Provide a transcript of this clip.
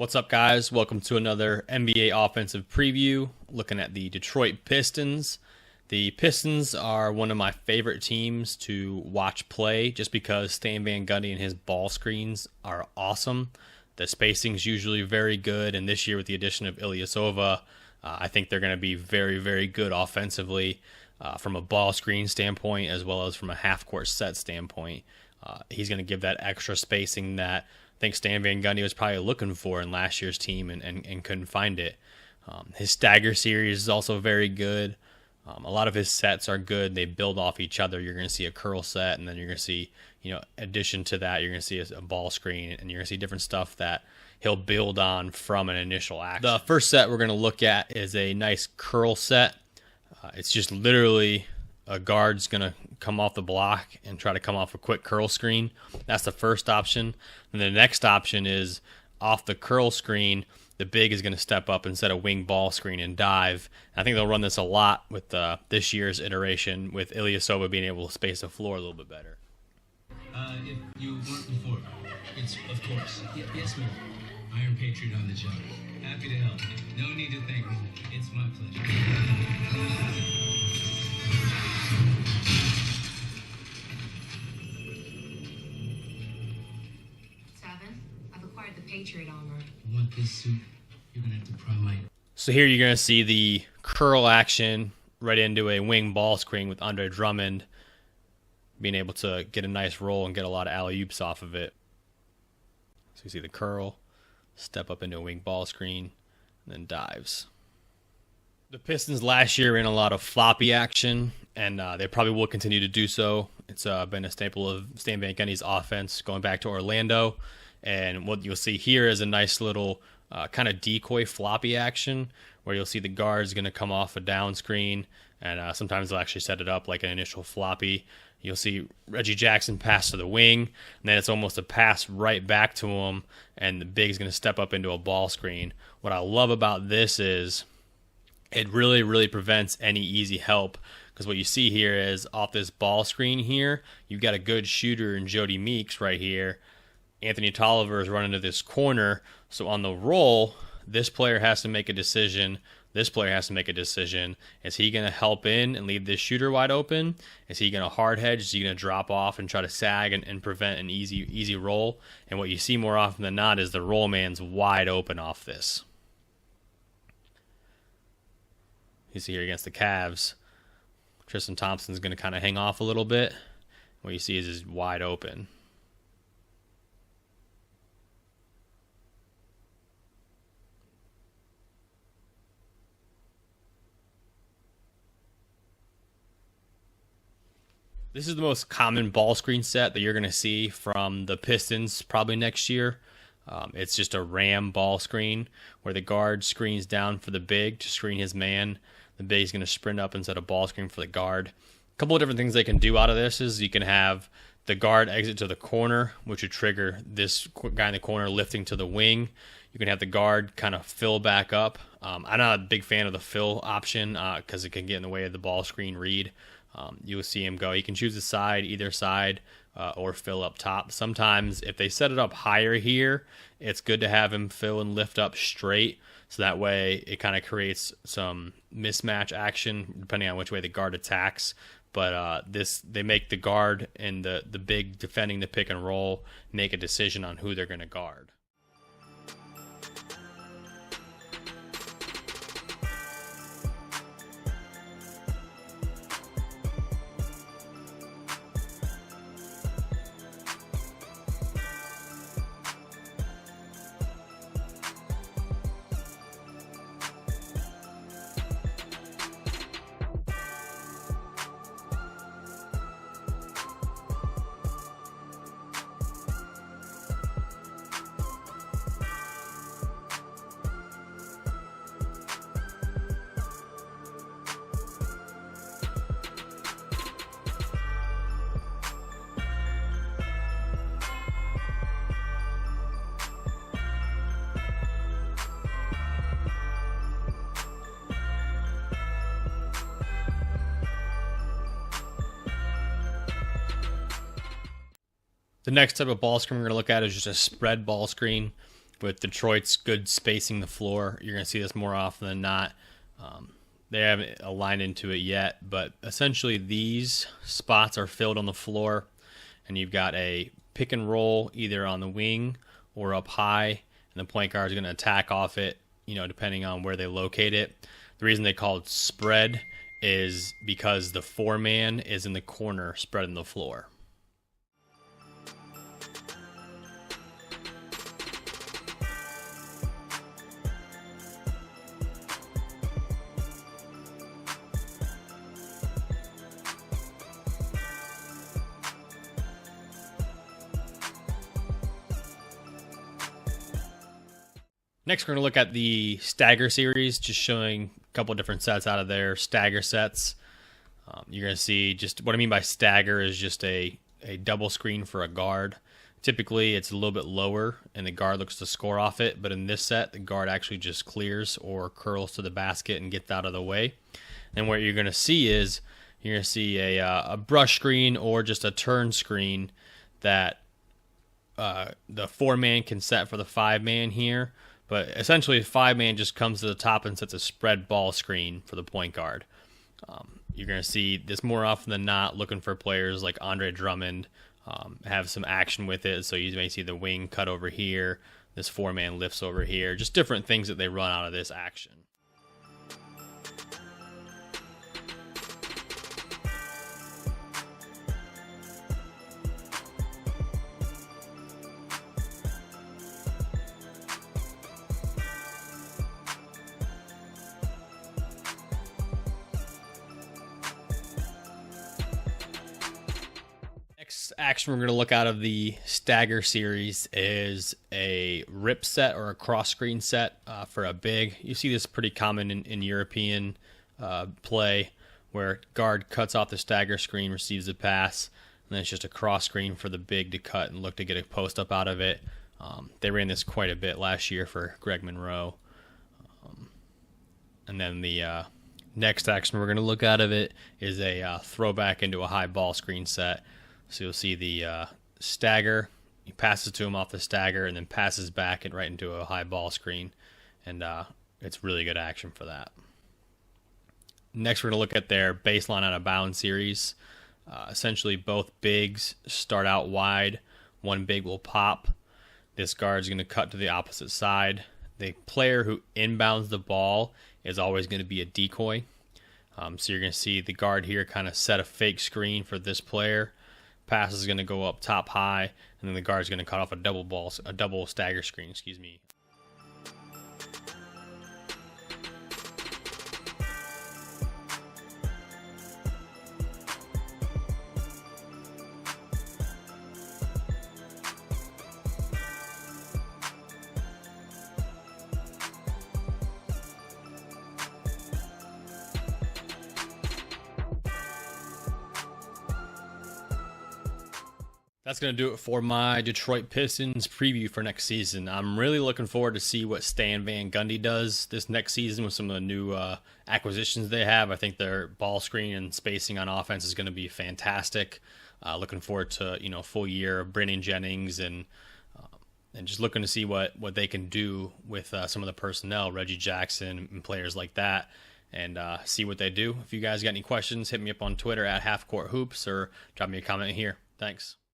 What's up, guys? Welcome to another NBA offensive preview, looking at the Detroit Pistons. The Pistons are one of my favorite teams to watch play just because Stan Van Gundy and his ball screens are awesome. The spacing's usually very good, and this year with the addition of Ilyasova, I think they're going to be very, very good offensively from a ball screen standpoint as well as from a half-court set standpoint. He's going to give that extra spacing that I think Stan Van Gundy was probably looking for in last year's team and couldn't find it. His Stagger series is also very good. A lot of his sets are good. They build off each other. You're going to see a curl set, and then you're going to see, addition to that, you're going to see a ball screen, and you're going to see different stuff that he'll build on from an initial action. The first set we're going to look at is a nice curl set. It's just literally a guard's going to come off the block and try to come off a quick curl screen. That's the first option. And the next option is off the curl screen, the big is going to step up and set a wing ball screen and dive. I think they'll run this a lot with this year's iteration with Ilyasova being able to space the floor a little bit better. If you weren't before, it's, of course, yes, ma'am. Iron Patriot on the job. Happy to help. No need to thank me. It's my pleasure. 7. I've acquired the Patriot armor. You want this suit? You're gonna have to pry my... So here you're going to see the curl action right into a wing ball screen with Andre Drummond being able to get a nice roll and get a lot of alley-oops off of it. So you see the curl, step up into a wing ball screen, and then dives. The Pistons last year ran a lot of floppy action, and they probably will continue to do so. It's been a staple of Stan Van Gundy's offense going back to Orlando. And what you'll see here is a nice little kind of decoy floppy action where you'll see the guard's going to come off a down screen, and sometimes they'll actually set it up like an initial floppy. You'll see Reggie Jackson pass to the wing, and then it's almost a pass right back to him, and the big's going to step up into a ball screen. What I love about this is it really, really prevents any easy help, because what you see here is off this ball screen here, you've got a good shooter in Jody Meeks right here. Anthony Tolliver is running to this corner, so on the roll, this player has to make a decision. This player has to make a decision. Is he going to help in and leave this shooter wide open? Is he going to hard hedge? Is he going to drop off and try to sag and prevent an easy roll? And what you see more often than not is the roll man's wide open off this. You see here against the Cavs, Tristan Thompson's going to kind of hang off a little bit. What you see is he's wide open. This is the most common ball screen set that you're going to see from the Pistons probably next year. It's just a ram ball screen where the guard screens down for the big to screen his man. The big is going to sprint up and set a ball screen for the guard. A couple of different things they can do out of this is you can have the guard exit to the corner, which would trigger this guy in the corner lifting to the wing. You can have the guard kind of fill back up. I'm not a big fan of the fill option because it can get in the way of the ball screen read. You will see him go. He can choose a side, either side, or fill up top. Sometimes if they set it up higher here, it's good to have him fill and lift up straight. So that way it kind of creates some mismatch action depending on which way the guard attacks. But they make the guard and the big defending the pick and roll make a decision on who they're going to guard. The next type of ball screen we're going to look at is just a spread ball screen. with Detroit's good spacing the floor, you're going to see this more often than not. They haven't aligned into it yet, but essentially these spots are filled on the floor, and you've got a pick and roll either on the wing or up high, and the point guard is going to attack off it, depending on where they locate it. The reason they call it spread is because the 4-man is in the corner spreading the floor. Next, we're going to look at the Stagger series, just showing a couple different sets out of their Stagger sets. You're going to see just what I mean by Stagger is just a double screen for a guard. Typically, it's a little bit lower, and the guard looks to score off it. But in this set, the guard actually just clears or curls to the basket and gets out of the way. And what you're going to see is you're going to see a brush screen or just a turn screen that the 4-man can set for the 5-man here. But essentially, the 5-man just comes to the top and sets a spread ball screen for the point guard. You're going to see this more often than not, looking for players like Andre Drummond have some action with it. So you may see the wing cut over here, this 4-man lifts over here, just different things that they run out of this action. Next action we're going to look out of the Stagger series is a rip set or a cross screen set for a big. You see this pretty common in European play, where guard cuts off the Stagger screen, receives a pass, and then it's just a cross screen for the big to cut and look to get a post up out of it. They ran this quite a bit last year for Greg Monroe. And then the next action we're going to look out of it is a throwback into a high ball screen set. So you'll see the Stagger, he passes to him off the Stagger and then passes back and right into a high ball screen. And it's really good action for that. Next, we're going to look at their baseline out of bounds series. Essentially, both bigs start out wide. One big will pop. This guard's going to cut to the opposite side. The player who inbounds the ball is always going to be a decoy. So you're going to see the guard here kind of set a fake screen for this player. Pass is going to go up top high, and then the guard's going to cut off a double Stagger screen, excuse me. That's going to do it for my Detroit Pistons preview for next season. I'm really looking forward to see what Stan Van Gundy does this next season with some of the new acquisitions they have. I think their ball screen and spacing on offense is going to be fantastic. Looking forward to full year of Brandon Jennings and just looking to see what they can do with some of the personnel, Reggie Jackson and players like that, and see what they do. If you guys got any questions, hit me up on Twitter at HalfCourtHoops or drop me a comment here. Thanks.